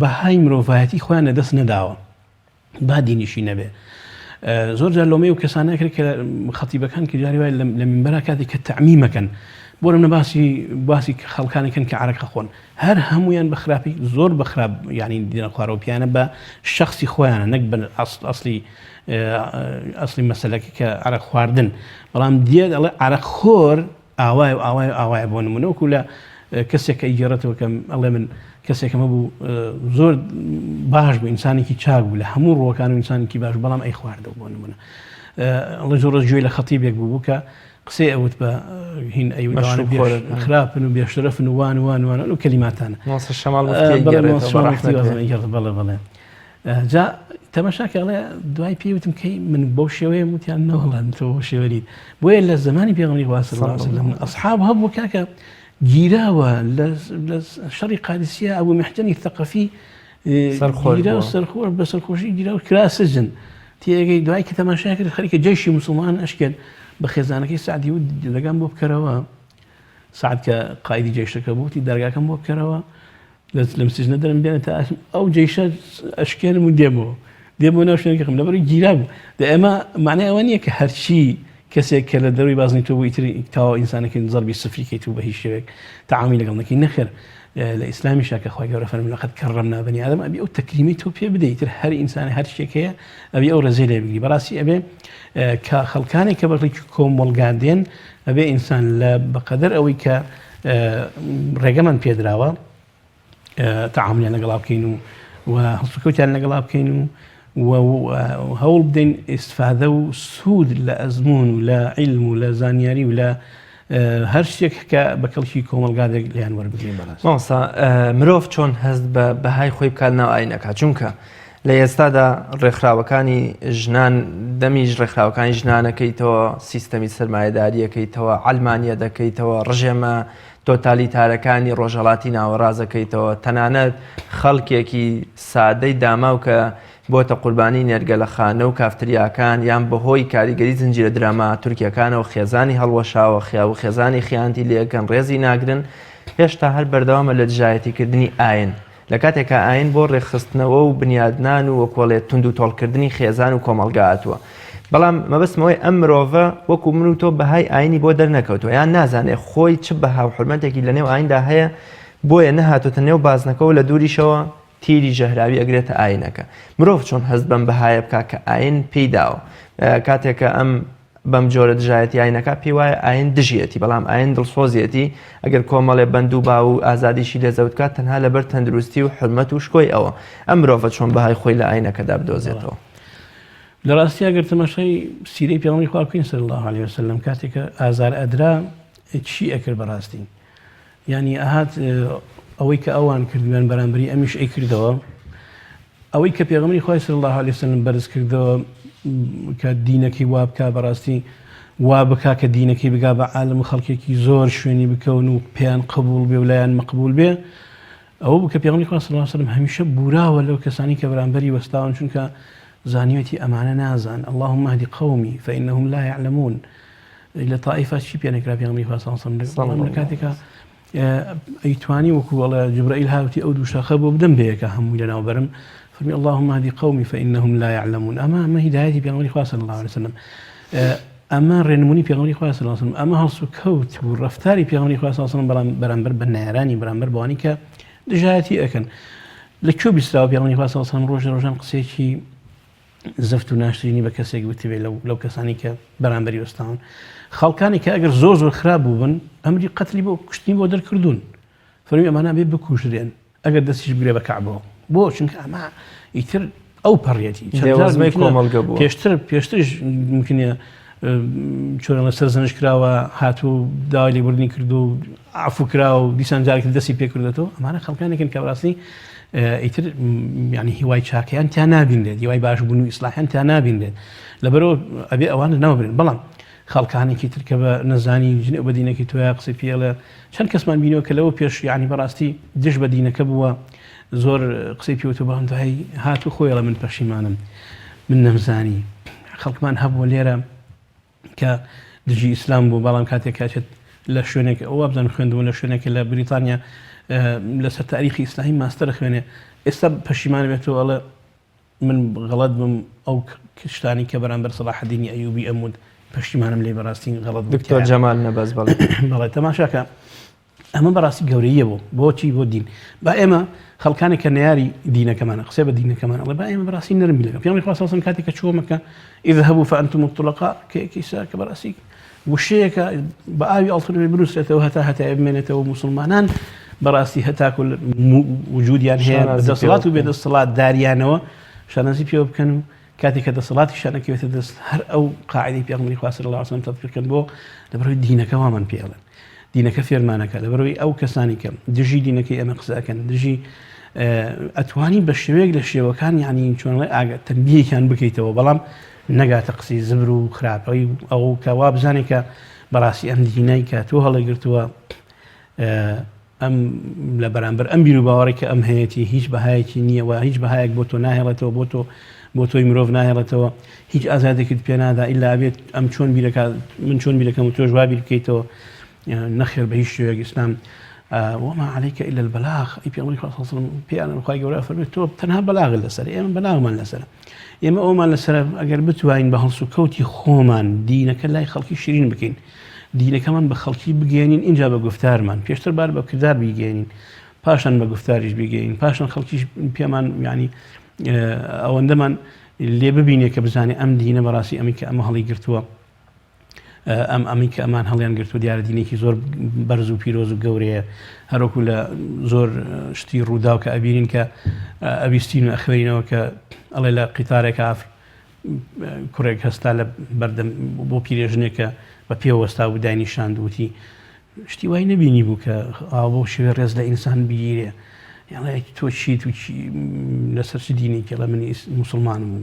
بەهای مرۆڤایەتی خۆیان لەدەست نەداوە با دینیشی نەبێ. زۆر جار لۆمەی و کەسانەکرێت کە خەتیبەکان کە جاری وای لە منبەرە کاتێک کە تەعمیمەکەن بۆ منە باسی خەڵکانێکن کە عەرەق خۆن، هەر هەمویان بە خراپی زۆر بە خراپ یعنی دینە خوارەوە پیانە بە شخصی خۆیانە نەک بە ئەسڵی مەسەلەکە کە عەرەق خواردن، بەڵام دیێت ئەڵێ عەرەق خۆر ئاوایە بۆ نمونە وەکو لە کەسێک کە ئیجارەتەوە کەم ئەڵێ من کەسێکەمە بوو زۆر باش بوو ئینسانێکی چاک بوو لە هەموو ڕۆکان و ئینسانێکی باش، بەڵام ئەی خواردەوە بۆ نمونە ئەڵێ زۆر گوێی لە خەتیبێک بوو کە قسەی ئەوت بە هین ئەیوان خراپن و بێشرەفن و وان و کەلیماتانە بەڵێ جا تەماشاکەڵێ دوای پێوتم کەی من بەو شێوەیە وتیان نەوەڵان تۆ شێوەریت بۆیە لە زمانی پێغەمبەری خوا صلی الله علیه و سلم ئەصحاب هەبوو کاکە گیراوە لە شەڕی قادسیە ئەبوو محجەنی ثەقەفی گیرا و سەرخۆش بە سەرخۆشی گیرا و کرا سجن تێگەی دوای کە تەماشا کرد خەریکە جەیشی موسڵمان ئەشکێن بە خێزانەکەی سعدی و دەرگام بۆ بکەرەوە، سعد کە قایدی جەیشەکە بووتی دەرگاکەم بۆ بکەرەوە لەم سجنە دەرم بێنێت تا ئەو جەیشە ئەشکێنم و دێمەوە ناو شوێنەکەم لەبەرەوەی گیرا بوو. ئێمە معنای ئەوە نییە کە هەرچی کەسێک کە لە دەروی بازنی تۆ بوو ئیتری تاوە ئینسانەکەی زەربی سفریکەیت و بە هیچ شێوێک تەعامی لەگەڵ نەکەی، نەخێر لە ئیسلامیشا کە خۆی گەورە فەرمووی لەقەد کەرەمنا بەنی ئادەم، ئەبێ ئەو تەکریمی تۆ پێ بدەیت، ئیتر هەر ئینسانی هەر شتێک هەیە ئەبێ ئەو ڕێزەی لێ بگری. بەڕاستی ئەبێ کە خەڵکانێک کە بەڕێکی کۆمەڵگا دێن ئەبێ ئینسان لە بەقەدەر ئەوەی کە ڕێگەمان پێدراوە تەعاملیان لەگەڵا بکەین و هەڵسوکەوتیان لەگەڵا بکەین و هەوڵ بدەین ئیستفادە و سوود لە ئەزمون و لە عیلم و لە زانیاری و لە هەر شتێک کە بە کەڵکی کۆمەلگادێک لیان وەربگرین. بەڕاستی مامۆستا مرۆڤ چۆن هەست بە بەهای خۆی بکات ناو ئاینەکە، چونکە لە ئێستادا ڕێکخراوەکانی ژنان دەمیش ڕێکخراوەکانی ژنانەکەیتەوە، سیستەمی سەرمایەداریەکەیتەوە، عەلمانیە دەکەیتەوە، ڕژێمە تۆتالیتارەکانی ڕۆژهەڵاتی ناوەڕازەکەیتەوە، تەنانەت خەڵکێکی سادەی داماو کە بۆتە قوربانی نێرگە لە خانە و کافتریاکان یان بەهۆی کاریگەری زنجیرە دراماتورکیەکانەوە خێزانی هەڵوەشاوە خیا و خێزانی خیانتی لێکەن ڕێزی ناگرن، هێشتا هەر بەردەوامە لە دژایەتیکردنی ئاین لە کاتێکە ئاین بۆ ڕێخستنەوە و بنیادنان و وەکوەڵێت تونند و تۆڵکردنی خێزان و کۆمەڵگاتووە بەڵام مەبەستمەوەی ئەم مرۆڤە وەکو من و تۆ بەهای ئاینی بۆ دەرنەکەوتەوە یان نازانێت خۆی چ بەها و حرمەتێکی لە نێو ئایندا هەیە بۆیە نەهاتوتە نێو بازنەکەەوە لە دووریشەوە تیری ژەهراوی ئەگرێتە ئاینەکە مرۆڤ چۆن هەست بەم بەهایە بکە کە ئاین پێیداوە کاتێکە ئەم بەم جۆرە دژایەتی ئاینەکە پێی وایە ئاین دژیەتی بەڵام ئاین دڵسۆزیەتی ئەگەر کۆمەڵێ بەند و با و ئازادیشی لێزەوتکات تەنها لەبەر تەندروستی و حرمەت و شکۆی ئەوە ئەم مرۆڤە چۆن بەهای خۆی لە ئاینەکەدا بدۆزێتەوە لە ڕاستی ئەگەر تەماشای سیرەی پێغەمبەری خوا بکەین صلی الله علیه وسلم کاتێکە ئازار ئەدرا چی ئەکرد بەڕاستی یعنی ئاهات ئەوەی کە ئەوان کردویان بەرامبەری ئەمیش ئەیکردەوە ئەوەی کە پێغەمبەری خوا صلی الله علیه وسلم بەرز کردەوە کە دینەکەی وا بکا بەڕاستی وا بکا کە دینەکەی بگا بە عالم و خەڵکێکی زۆر شوێنی بکەون و پێیان قبول بێ و لایەن مەقبول بێ ئەوە بوو کە پێغەمبەری خوا صلی الله علیه وسلم هەمیشە بوراوە لەو کەسانی کە بەرامبەری وەستاون چونکە زانیوێتی ئەمانە نازان اللهم اهد قومي فإنهم لا يعلمون لە طائفە چی پێنەکرا پێغەمبەری خوا صلی الله علیه وسلم لە کاتێکە ئەیتوانی وەکو وەڵێ جبرائیل هاوتی ئەو دوو شاخە بۆ بدەم بەیەکە هەمووی لەناوبەرم فرمي اللهم اهد قومي فإنهم لا يعلمون أما هدايتي بيغمبري خوا صلى الله عليه وسلم أما رنموني بيغمبري خوا صلى الله عليه وسلم أما هەڵسو کەوت و ڕەفتاری پێغەمبەری خوا صلى الله عليه وسلم بەرامبەر بە نایرانی بەرامبەر بەوانی کە دژایەتی ئەکەن لە کوێ بیستراوە پێغەمبەری خوا صلى الله عليه وسلم ڕۆژان قسێکی زەفت و ناشرینی بە کەسێک وتبێ لەو کەسانی کە بەرامبەری وەستاون خەڵکانی کە ئەگەر زۆر خراپ بووبن ئەمری قەتلی بۆ کوشتنی بۆ دەرکردوون فەرمی ئەمانە بێ بکوژرێن ئەگەر دەستیش بگرێ بە کەعبەوە بۆ چونکە ئەمە ئیتر ئەو پەڕیەتی پێشترش ممکنە چۆن لەسەر زەنش کراوە هاتوو داوای لێبوردنی کرد و عەفو کراوە و دیسان جارێکی دەستی پێ کردێتەوە ئەمانە خەڵکانێکن کە بەڕاستی ئیتر ینی هیوای چاکەیان تا نابینرێت هیوای باشبوون و ئیسلاحیان تا نابینرێت لەبەرەوە ئەبێ ئەوانە نەوەبرێن بەڵام خەڵکانێکی تر کە بە نەزانی ژنێ بە دینەکەی تۆیا قسەی پێڵە چەند کەسمان بینەوە کە لەوە پێش یعنی بەڕاستی دژ بە دینەکە بووە زۆر قسەی پێوتە بەڵام دوای هاتو خۆیڵە من پەشیمانم من نەمزانی خەڵکمان هەبووە لێرە کە دژی ئیسلام بوو بەڵام کاتێک کاچێت لە شوێنێک ئەوە بزان خوێندەوە لە شوێنێکی لە بریتانیا لەسەر تاریخی ئیسلامی ماستەر خوێنێ ئێستا پەشیمان بێتەوە ئەڵێ من غەڵەت بم ئەو شتانی کە بەرامبەر سەلاح الدینی ئەیوبی ئەمود پەشیمانم لێ بەڕاستی غەڵەت دکتۆر جەمال نەبەز بەڵێ تەماشاکە ئەمە بەڕاستی گەورەیە بۆچی بۆ دین با ئێمە خەڵکانێک کە نەیاری دینەکەمانە قسێ بە دینەکەمان ئەڵێ با ئێمە بەڕاستی نەرم بیلەکە پێغەمبەری خوا صلی الله علیه وسلم کاتێک کە چووە مەکە اذهبوا فأنتم الطلقاء کێکیسا کە بەڕاستی وشەیەکە بە ئاوی ئەڵتەنەوەی بنووسێتەوە هەتا بمێنێتەوە موسڵمانان بەڕاستی هەتاکو وجودیان هەیە دەسەڵات و بێدەسەڵات داریانەوە شانازی پێوە بکەن و کاتێک کە دەسەڵاتی شانەکەوێتە دەست هەر ئەو قاعدەی پێغەمبەری خوا صلی الله علیه وسلم تەطبیقکەن بۆ لەبەرەوەی دینەکە وامان پێڵێن دینەکە فێرمانەکە لەبەرەوەی ئەو کەسانی کە دژی دینەکەی ئەمە قسەکەن دژی ئەتوانی بە شێوەیەک لە شێوەکان یعنی چۆنڵێ تەنبیهێکیان بکەیتەوە بەڵام نەگاتە قسەی زبر و خراپەی ئەو کە وا بزانێت کە بەڕاستی ئەم دینەی کە تۆ هەڵەگرتووە ئەم لە بەرامبەر ئەم بیر و باوەڕی کە ئەم هەیەی هیچ بەهایەکی نییە و هیچ بەهایەک بۆ تۆ ناهێڵێتەوە بۆ تۆی مرۆڤ ناهێڵێتەوە هیچ ئازادێکت پێ نادا ئیلا بێت ئەم چۆن بیرەکە من چۆن بیرەکەم و تۆش وا بیر بکەیتەوە نەخێر بە هیچ شوێک ئیسلام وما عليك إلا البلاغ أي بيقول لك صلى الله عليه وسلم بيان الخواي جورا فرمت تو تنها بلاغ لسر إما بلاغ من لسر إما أو من لسر أجر بتوين بهالسو كوتي خومن دينك لا يخلقي شيرين بكين دينك كمان بخلقي بجانين إن جاب جفتار من بيشتر بار بكردار بيجانين باشن بجفتارش بيجانين باشن خلقيش بيمان يعني أو عندما اللي ببيني كبزاني أم دينه براسي أمك أم هالي قرتوا ئەمی کە ئەمان هەڵیان گرتو دیارە دینێکی زۆر بەرز و پیرۆز و گەورەیە هەروەکو لە زۆر شتی ڕوودا و کە ئەبینین کە ئەبیستین و ئەخوێنینەوە کە ئەڵێ لە قیتارێک کوڕێک هەستا لە بەردەم بۆ پیرێژنێکە بە پێوەستا و داینیشاند وتی شتی وای نەبینی بوو کە بۆ شێوێ ڕێز لە ئینسان بگیرێ یاڵێ تۆ چیت و لەسەر چ دینێکی لە منی موسڵمانم و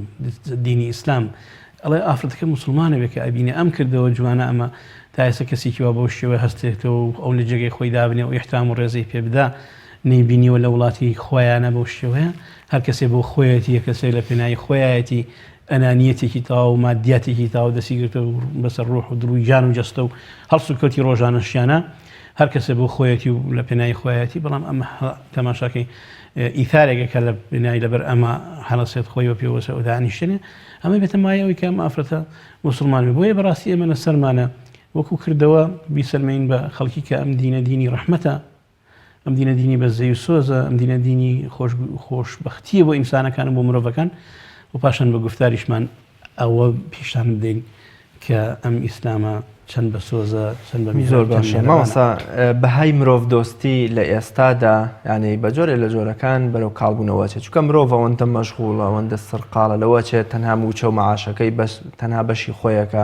دینی ئیسلام ئەڵێ ئافرەتەکە موسڵمانە بێ کە ئەبینێ ئەم کردەوە جوانە ئەمە تا ئێستا کەسێکی وا بۆ شێوە هەستێتەوە و ئەو لە جێگەی خۆی دابنێ و ئیحترام و ڕێزەی پێ بدا نەیبینیوە لە وڵاتی خۆیانە بەو شێوەیە هەر کەسێ بۆ خۆیەتی کەسێک لە پێناوی خۆیەتی ئەنانیەتێکی تاو و مادیاتێکی تاو دەسی گرتە بەسەر ڕۆح و دڵ و جان و جەستە و هەڵسوکەوتی ڕۆژانەشیانە هەر کەسە بۆ خۆیەتی و لە پێناوی خۆیەتی بەڵام ئەمە تەماشاکەی ئیثارێکە لە بنای لەبەر ئەمە هەڵەسێت خۆی و پێوەسە و دانیشتنێ ئەمە بێتە مایەوەی کە ئەم ئافرەتە مسلمان بۆیە بەڕاستی ئێمە لە سەرمانە وەکو کردەوە بیسەلمین بە خەڵکی کە ئەم دینە دینی ڕەحمەتە، ئەم دینە دینی بەزەی و سۆزە، ئەم دینە دینی خۆشبەختیە بۆ ئینسانەکان و بۆ مرۆڤەکان و پاشان بە گفتاریشمان ئەوە پیشان بدەین کە ئەم ئیسلامە چەند بە سۆزە چەند بە زۆر باشە. ماوەسا بەهای مرۆڤ دۆستی لە ئێستادا یعنی بە جۆرێ لە جۆرەکان بەرەو کاڵبوونەوە چێت چونکە مرۆڤ ئەوەندە مەشغوڵە ئەوەندە سەرقاڵە لەوە چێت تەنها موچە و مەعاشەکەی تەنها بەشی خۆیەکە،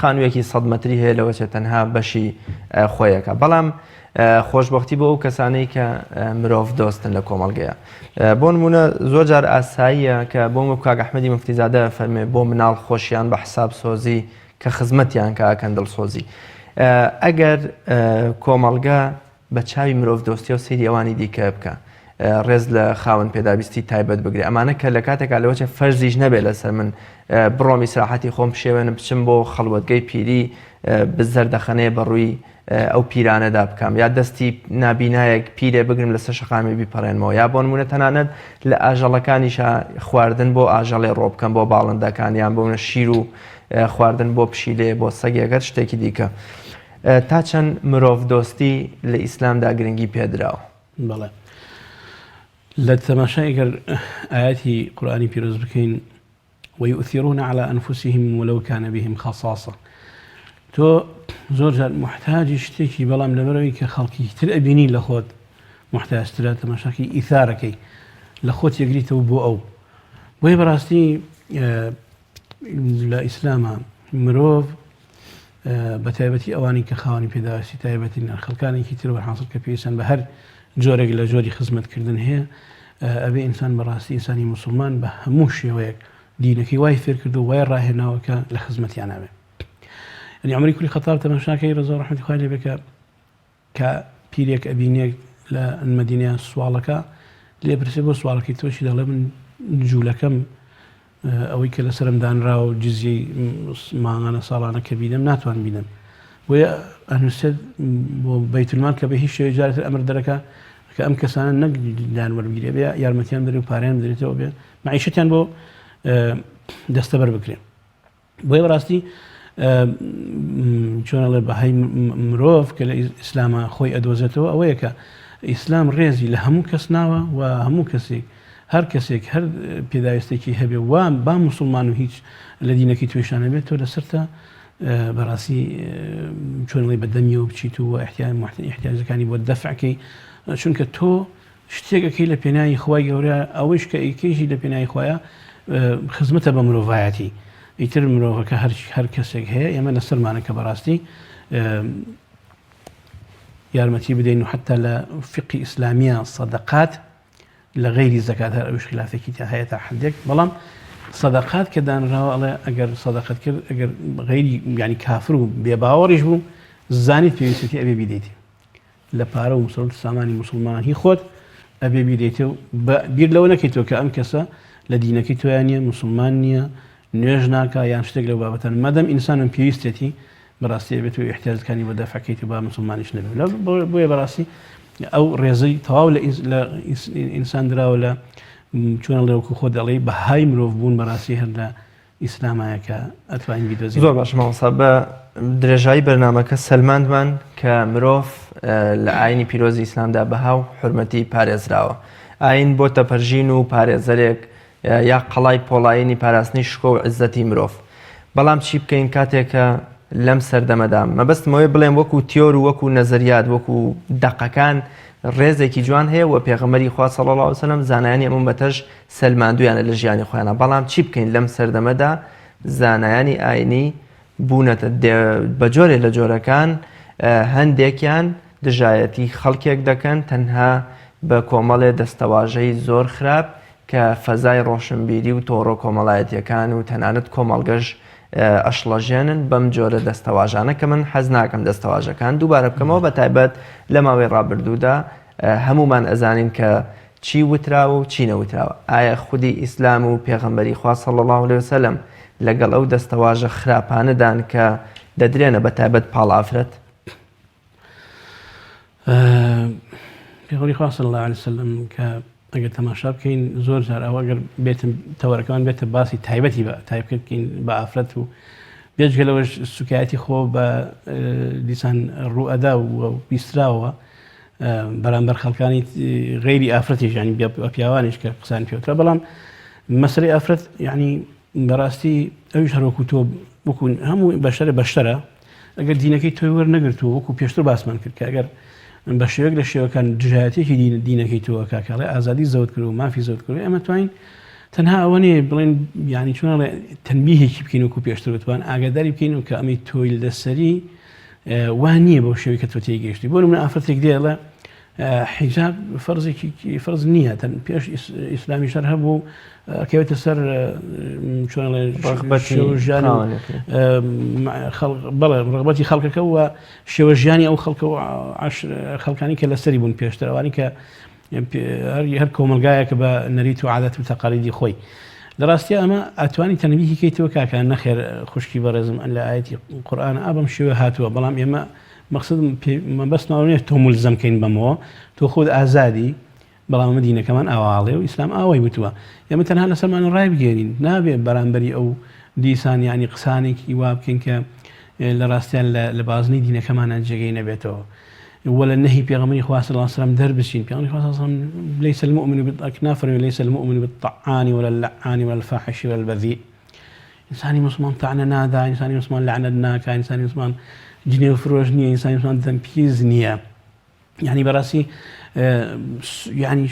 خانوویەکی 100 مەتری هەیە لەوە چێت تەنها بەشی خۆیەکە. بەڵام خۆشببختی بۆ ئەو کەسانەی کە مرۆڤ دۆستن لە کۆمەڵگەیە. بۆ نمونە زۆر جار ئاساییە کە بۆ کاک ئەحمەدی مفتیزادە فەرمێ بۆ مناڵ خۆشیان بە حساب سۆزی کە خزمەتیان کەکەن دڵسۆزی. ئەگەر کۆمەڵگە بە چاوی مرۆڤ دۆستی و سەیری ئەوانی دیکە بکە ڕێز لە خاوەن پێداویستی تایبەت بگرێ، ئەمانە کە لە کاتێکا لەوەچە فەرزیش نەبێت لەسەر من بڕۆمی سراحەتی خۆم پشێوێنە بچم بۆ خەڵوەتگەی پیری بزەردەخەنەیە بەڕووی ئەو پیرانەدا بکەم یا دەستی نابینایەک پیرێ بگرم لەسەر شەقامی بیپەڕێنمەوە یا بۆ نمونە تەنانەت لە ئاژەڵەکانیشە خواردن بۆ ئاژەڵێ ڕۆ بکەم بۆ باڵندەکان یان بۆ شیر و خواردن بۆ پشیلێ بۆ سەگێگەر شتێکی دیکە. تا چەند مرۆڤ دۆستی لە ئیسلامدا گرنگی پێدراوە؟ بەڵێ لە تەماشای ئەگەر ئاەتی قورئانی پیرۆز بکەین ويؤثرون على أنفسهم ولو كان بهم خصاصة، تۆ زۆر جار محتاجی شتێکی بەڵام لەبەرەوەی کە خەڵکی تر ئەبینی لە خۆت محتاجترە تەماشاکی ئیثارەکەی لە خۆت یەگریتەوە بۆ ئەو. بۆیە بەڕاستی لە ئیسلامە مرۆڤ بە تایبەتی ئەوانی کە خاوەنی پێداویستی تایبەتی خەڵکانێکی تر بەحاصل کە پێویستن بە هەر جۆرێک لە جۆری خزمەتکردن هەیە ئەبێ ئینسان بەڕاستی ئینسانی مسلمان بە هەموو شێوەیەک دینەکەی وای فێر کرد و وای ڕاهێناوەکە لە خزمەتیان نابێت. ینی عمری کوری خەتاب تەماشاکەی ڕەزا ڕەحمەتی خوای لێ بێ کە پیرێک ئەبینێک لە مەدینە سوالەکە لێ پرسێ بۆ سوالەکەی تۆشی دەڵێ من جوولەکەم ئەوەی کە لەسرم دانرا و جزیەی ماهانە ساڵانە کە بینم ناتوان بینم بۆیە ئەنووسێت بۆ بەیتولمال کە بە هیچ شێوەیەک جارێتر ئەمر دەرەکە کە ئەم کەسانە نەک دانوەربگیرێ بێ یارمەتیان بدرێ و پارەیان بدرێتەوە بێ معیشەتیان بۆ دەستەبەر بکرێن. بۆیە بەڕاستی چۆنەڵێ بەهای مرۆڤ کە لە ئیسلامە خۆی ئەدۆزێتەوە ئەوەیە کە ئیسلام ڕێزی لە هەموو کەس ناوە و هەموو کەسێک هەر کەسێک هەر پێداویستێکی هەبێ وان با مسلمان و هیچ لە دینەکەی توێشانە بێت تۆ لەسەرتە بەڕاستی چۆنڵی بەدەمیەوە بچیت و احتیاجەکانی بۆ دەفعکەی چونکە تۆ شتێکەکەی لە پێناوی خوای گەورە ئەوەش کە ئیکەیشی لە پێناوی خۆیە خزمەتە بە مرۆڤایەتی ئیتر مرۆڤەکە هەر کەسێک هەیە ئێمە لەسەرمانە کە بەڕاستی یارمەتی بدەین و حتا لە فقی ئیسلامیە سەدەقات لە غەیری زەکات هەر ئەوش خلافێکی تا هەیە تا حدێک بەڵام سەدەقات کە دانراوە ئەڵێ ئەگەر سەدەقەت کرد ئەگەر غەیری ینی کافر و بێباوەڕیش بوو زانیت پێویستی ئەبێ بیدەیتی لە پارە و مسڵ سامانی مسلمان هی خۆت ئەبێ بیدەیتێ و بیر لەوە نەکەیتەوە کە ئەم کەسە لە دینەکەی تۆیان نییە مسلمان نییە نوێژ ناکە یان شتێک لەو بابەتەن مەدەم ئینسانم پێویستێتی بەڕاستی ئەبێت و احتیاجەکانی بۆ دەفعکەیت و با مسلمانیش نەبێت بۆیە بەڕاستی ئەو ڕێزەی تەواو لە ئینسان دراوە لە چۆن لەوەکو خۆ دەڵێ بەهای مرۆڤ بوون بەڕاستی هەر لە ئیسلامایە کە ئەتوانین بیدۆزین. زۆر باش ماوەسا بە درێژایی بەرنامەکە سەلماندمان کە مرۆڤ لە ئاینی پیرۆزی ئیسلامدا بەهاو حورمەتی پارێزراوە. ئاین بۆتە پەرژین و پارێزەرێک یا قەڵای پۆڵایینی پاراستنی شکۆ و عزەتی مرۆڤ. بەڵام چی بکەین کاتێکە لەم سەردەمەدا مەبەستمەوەی بڵێم وەکو تیۆر و وەکو نەزەریات وەکو دەقەکان ڕێزێکی جوان هەیە و پێغەمبەری خوا صلی الله علیه و سلم زانایانی ئومەتەش سەلماندویانە لە ژیانی خۆیانە. بەڵام چی بکەین لەم سەردەمەدا زانایانی ئاینی بوونەتە بە جۆرێ لە جۆرەکان هەندێکیان دژایەتی خەڵکێک دەکەن تەنها بە کۆمەڵێ دەستەواژەی زۆر خراپ کە فەزای ڕۆشنبیری و تۆڕۆ کۆمەڵایەتیەکان و تەنانەت کۆمەڵگەش ئەشڵەژێنن بەم جۆرە دەستەواژانە کە من حەز ناکەم دەستەواژەکان دووبارە بکەمەوە بە تایبەت لە ماوەی ڕابردوودا هەمومان ئەزانین کە چی وتراوە و چی نەوتراوە. ئایا خودی ئیسلام و پێغەمبەری خوا صلی الله علیه وسلم لەگەڵ ئەو دەستەواژە خراپانەدان کە دەدرێنە بە تایبەت پاڵ ئافرەت؟ پێغەمبەری خوا صلی الله علیه وسلم کە ئەگەر تەماشا بکەین زۆر جار ئەوە ئەگەر بێتن تەوەرەکەمان بێتە باسی تایبەتی بە تایبکەین بە ئافرەت و بێجگە لەوەش سوکایەتی خۆ بە دیسان ڕوئەدا و بیستراوە بەرامبەر خەڵکانی غەیری ئافرەتیش ینی پیاوانیش کە قسان پێوترا بەڵام مەسەلەی ئافرەت یعنی بەڕاستی ئەویش هەروەکو تۆ وەکو هەموو بەشەرە ئەگەر دینەکەی تۆی وەرنەگرتووە وەکو پێشتر باسمان کرد کە ئەگەر بە شێوەیەک لە شێوەکان دژایەتێکی دینەکەی تۆوە کاکەڵێ ئازادی زەوت کرد و مافی زەوت کرد ئەمە توانین تەنها ئەوە نیە بڵێن یعنی چۆنڵێ تەنبیهێکی بکەین وەکو پێشتر بتوان ئاگاداری بکەین و کە ئەمەی تۆی لەسەری وان نییە بەو شێوەی کە تۆ تێگەیشتی بۆ من ئافرەتێک دێڵە حیجاب فەرز نییە پێش ئیسلامی شەر هەبوو کەوێتە سەر بەڵێ ڕغبەتی خەڵکەکە وە شێوە ژیانی ئەو خەڵکانی کە لەسەری بوون پێشتر ئەوانی کە هەر کۆمەلگایەکە بە نەریت و عادەت و تەقالیدی خۆی لە ڕاستی ئەمە ئەتوانی تەنبیهی کەیتەوە کاکان نەخێر خوشکی بەڕێزم لە ئاەتی قورئان ئابم شێوە هاتووە بەڵام ئێمە مەقصد مەبەستماوە تۆ مولزەمکەین بەمەوە تۆ خۆت ئازادی بەڵام ئەمە دینەکەمان ئاواڵێ و ئیسلام ئاوای وتووە ئێمە تەنها لەسەرمان ڕای بگێنین نابێت بەرامبەری ئەو دیسان ینی قسانێکی وا بکەین کە لە ڕاستیان لە بازنەی دینەکەمانە جێگەی نەبێتەوە ولا النهي بيغمري خوا صلى الله عليه وسلم دربسين بيغمري خوا صلى الله عليه وسلم ليس المؤمن بالأكنافر وليس المؤمن بالطعان ولا اللعان ولا الفاحش ولا البذيء إنساني مسلمان طعنا نادا إنساني مسلمان لعنة ناكا إنساني مسلمان جنيه وفروجنية إنساني مسلمان تنبيزنية يعني براسي يعني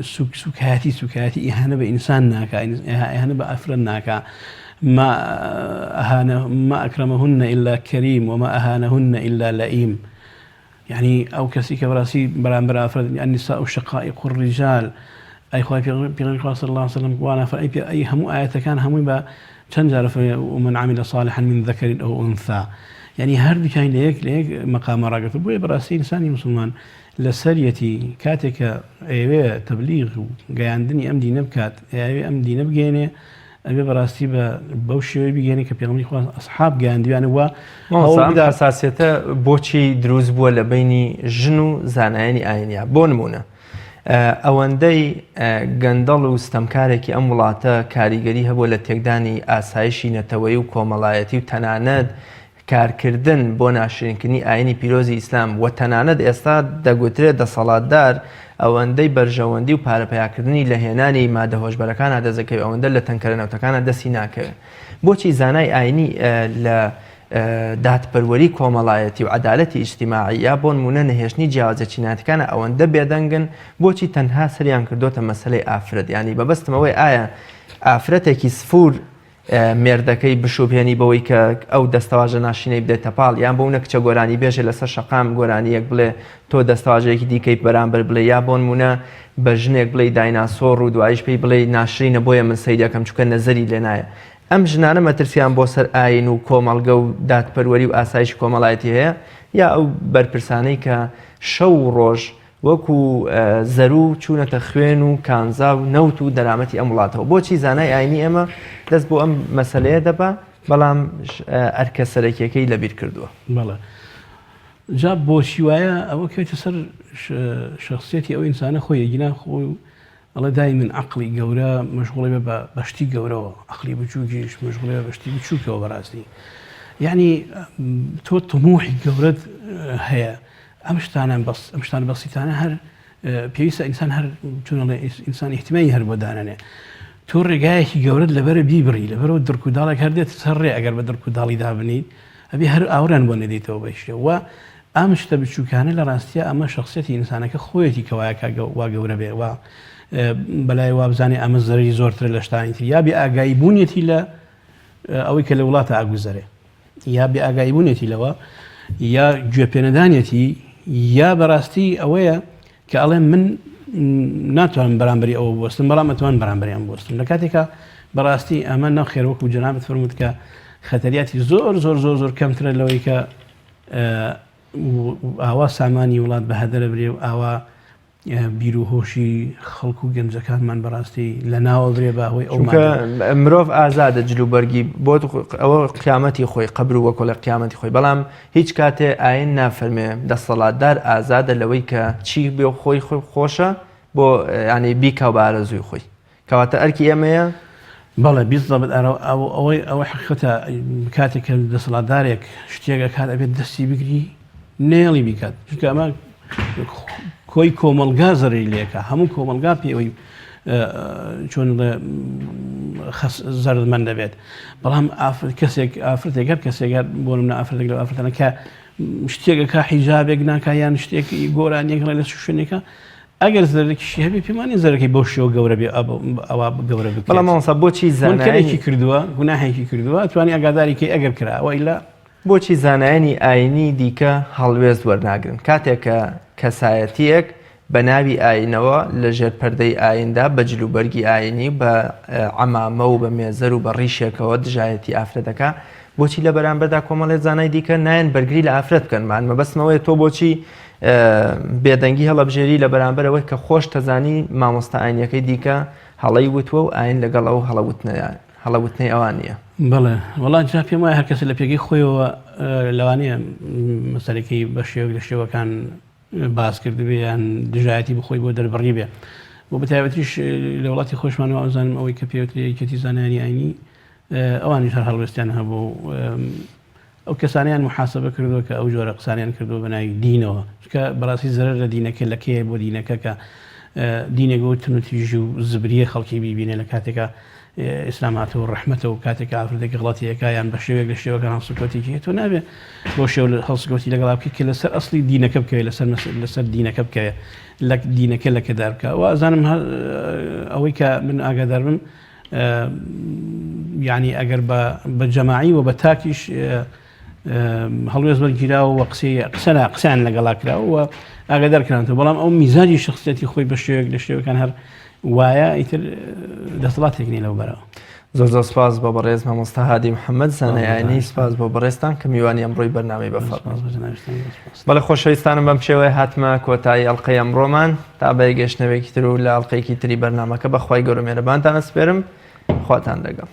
شو سكاتي إهانة بإنسان ناكا إهانة بأفراد ناكا ما أكرمهن إلا كريم وما أهانهن إلا لئيم يعني أو كسيك براسي برامبر أفراد النساء شقائق الرجال أي خواهي في غير صلى الله عليه وسلم وانا أي هم آية كان هم با تنجر ومن عمل صالحا من ذكر أو أنثى يعني هرد كاين ليك مقام راقة بوي براسي إنساني مسلمان لسريتي كاتك أيوة تبليغ قايندني أمدي نبكات أيوة أمدي نبقيني أبي براسي بوشي بيجاني كبيرمني خلاص أصحاب جاندي يعني هو بدا أساسيته بوشي دروز بولا بيني جنو زاناني عينيا بونمونا ئەوەندەی گەندەڵ و ستەمکارێکی ئەم وڵاتە کاریگەری هەبووە لە تێکدانی ئاسایشی نەتەوەی و کۆمەڵایەتی و تەنانەت کارکردن بۆ ناشرینکردنی ئاینی پیرۆزی ئیسلام و تەنانەت ئێستا دەگوترێت دەسەڵاتدار ئەوەندەی بەرژەوەندی و پارەپیاکردنی لە هێنانی مادە هۆشبەرەکان دەزەکەوێت ئەوەندە لە تەنکەرەنەوتەکانە دەستی ناکەوێت بۆچی زانای ئاینی لە دادپەروەری کۆمەڵایەتی و عەدالەتی ئیجتیماعی یا بۆ نمونە نەهێشتنی جیاوازە جینایەتەکانە ئەوەندە بێدەنگن بۆچی تەنها سەریان کردوتە مەسەلەی ئافرەت ینی بەبەستمەوەی ئایا ئافرەتێکی سفور مێردەکەی بشوبهێنی بەوەی کە ئەو دەستەواژە ناشینەی بدێتە پاڵ یان بۆ نە کچە گۆرانی بێژێ لەسەر شەقام گۆرانیەک بڵێ تۆ دەستەواژەیەکی دیکەی بەرامبەر بڵێ یا بۆ نمونە بە ژنێک بڵێ دایناسۆڕ و دوایش پێی بڵێ ناشرینە بۆیە من سەیدەکەم چونکە نەزەری لێ نایە ئەم ژنانە مەترسیان بۆ سەر ئاین و کۆمەڵگە و دادپەروەری و ئاسایشی کۆمەڵایەتی هەیە یا ئەو بەرپرسانەی کە شەو و ڕۆژ وەکو زەرو چوونەتە خوێن و کانزا و نەوت و دەرامەتی ئەم وڵاتەوە بۆچی زانای ئاینی ئێمە دەست بۆ ئەم مەسەلەیە دەبا بەڵام ئەرکە سەرەکیەکەی لەبیر کردووە بەڵێ جا بۆچی وایە ئەوە کەوێتە سەر شخصیەتی ئەو ئینسانە خۆی یەگینا خۆی الله دائما عقلي جورا مشغولة بشتي جورا عقلي بچوكيش مشغولة بشتي بچوكه وبراسي يعني تو طموحي جورد هي امشتانا بسيطانا هر بيسا انسان هر چون انسان احتمالي هر بدانانه تو رجايش جورد لبر بيبري لبر دركو دالك هر ديت سري اگر بدركو دالي دابني ابي هر اوران بنديتو بيش و امشتا بچوكانه لراستيا اما شخصيتي انسانك خويتي كواكا واجورا بي و بەلای وابزانێ ئەمە زەرری زۆرتر لە شتانی تر یا بێ ئاگایی بوونیەتی لە ئەوەی کە لە وڵاتە ئاگوزەرێ یا بێ ئاگایی بوونیەتی لەوە یا گوێپێنەدانێتی یا بەڕاستی ئەوەیە کە ئەڵێ من ناتوانم بەرامبەری ئەوە بوەستم بەڵام ئەتوان بەرامبەریان بوەستم لە کاتێکە بەڕاستی ئەمە نەخێر وەکو جەنابەت فەرمووت کە خەتەریاتی زۆر کەمترە لەوەی کە ئاوا سامانی وڵات بەهەدەرە برێ و ئاوا بیر و هۆشی خەڵکو و گەنجەکانمان بەڕاستی لە ناوەبرێ بە هۆی ئەو مرۆڤ ئازادە جلوبەرگی بۆ ئەوە قیامەتی خۆی قبر و وەکۆ لە قیامەتی خۆی بەڵام هیچ کاتێ ئاین نافەرمێ دەسەڵاتدار ئازادە لەوەی کە چی بێ خۆی خۆشە بۆ ینی بیکاو بە ئارەزووی خۆی کەواتە ئەرکی ئێمەیە بەڵێ بیستڵبێت ئەوەی حقیقەتە کاتێک کە دەسەڵاتدارێک شتێکە کات ئەبێت دەستی بگری نێڵی بیکات چونکە ئەمە کۆی کۆمەلگا زەڕی لێکە هەموو کۆمەلگا پێوەی چۆن زەردمەند دەبێت بەڵام کەسێک ئافرەتێک هەر کەسێکات بۆ منە ئافرەتێک لە ئافرەتەنە کە شتێکەکە حیجابێک ناکە یان شتێکی گۆرانیەک لە شوێنێکە ئەگەر زەرێکیشی هەبێ پێمانی زەرەکەی بۆ شێوە گەورە بێ ئەوە گەورە بکە بەڵام مامۆستا بۆچی زانایەکی کردووە گوناهێکی کردووە توانی ئاگاداری کەی ئەگەر کراوە ئیلا بۆچی زانایانی ئاینی دیکە هەڵوێست وەرناگرن کاتێک کە کەسایەتیەک بە ناوی ئاینەوە لە ژێر پەردەی ئایندا بە جلوبەرگی ئاینی بە عەمامە و بە مێزەر و بە ڕیشێکەوە دژایەتی ئافرەتەکە بۆچی لە بەرامبەردا کۆمەڵێ زانای دیکە نایەن بەرگری لە ئافرەت بکەنمان مەبەستمەوەی تۆ بۆچی بێدەنگی هەڵەبژێری لە بەرامبەرەوەی کە خۆش تەزانی مامۆستا ئاینیەکەی دیکە هەڵەی وتووە و ئاین لەگەڵ ئەو هەڵەوتنەی ئەوان نییە بەڵێ وەڵام جا پێم وایە هەر کەس لە پێگەی خۆیەوە لەوانەیە مەسەلەکەی بە شێوەک لە شێوەکان باس کردبێ یان دژایەتی بخۆی بۆ دەربڕی بێ بۆ بەتایبەتیش لە وڵاتی خۆشمانەوە ئەوزانم ئەوەی کە پێوتری یەکێتی زانایانی ئاینی ئەوانیش هەر هەڵوێستیان هەبوو ئەو کەسانیان محاسبە کردووە کە ئەو جۆرە قسانیان کردووە بە ناوی دینەوە چکە بەڕاستی زەرەر لە دینەکە لەکەیە بۆ دینەکە کە دینێک بۆ تنوتیژ و زبریە خەڵکی بیبینێ لە کاتێکە ئیسلاماتەوە ڕەحمەتە و کاتێک ئافرەتێکی غڵەتیەکە یان بە شێوێک لە شێوەکان هەڵسوکەوتێکی تۆ نابێت بۆ شێو هەڵسوکەوتی لەگەڵا بکە کە لەسەر ئەسڵی دینەکە بکەوێت لەسەر دینەکە بکەوێت لە دینەکە لەکەدار بکە و ئازانم ئەوەی کە من ئاگادار بم یعنی ئەگەر بە جەماعی و بە تاکیش هەڵوێز وەرگیراوە و قسەیان لەگەڵا کراوە و ئاگادارکرانەوە بەڵام ئەو میزاجی شخصیەتی خۆی بە شێوێک لە شێوەکان هەر وایە ئیتر دەسەڵاتێک نیە لەو بەرەوە زۆر سپاس بۆ بەڕێز مامۆستا هادی محەممەد زانای ئاینی سپاس بۆ بەڕێستان کە میوانی ئەمڕۆی بەرنامەی بەفەڕ بەڵێ خۆشەویستانم بەم شێوەیە هاتمە کۆتایی ئەڵلقەی ئەمڕۆمان تا بە گەشتنەوەیەکی تر و لە ئەڵلقەیەکی تری بەرنامەکە بەخوای گەورە مێرەبانتان ئەسپێرم خواتان لەگەڵ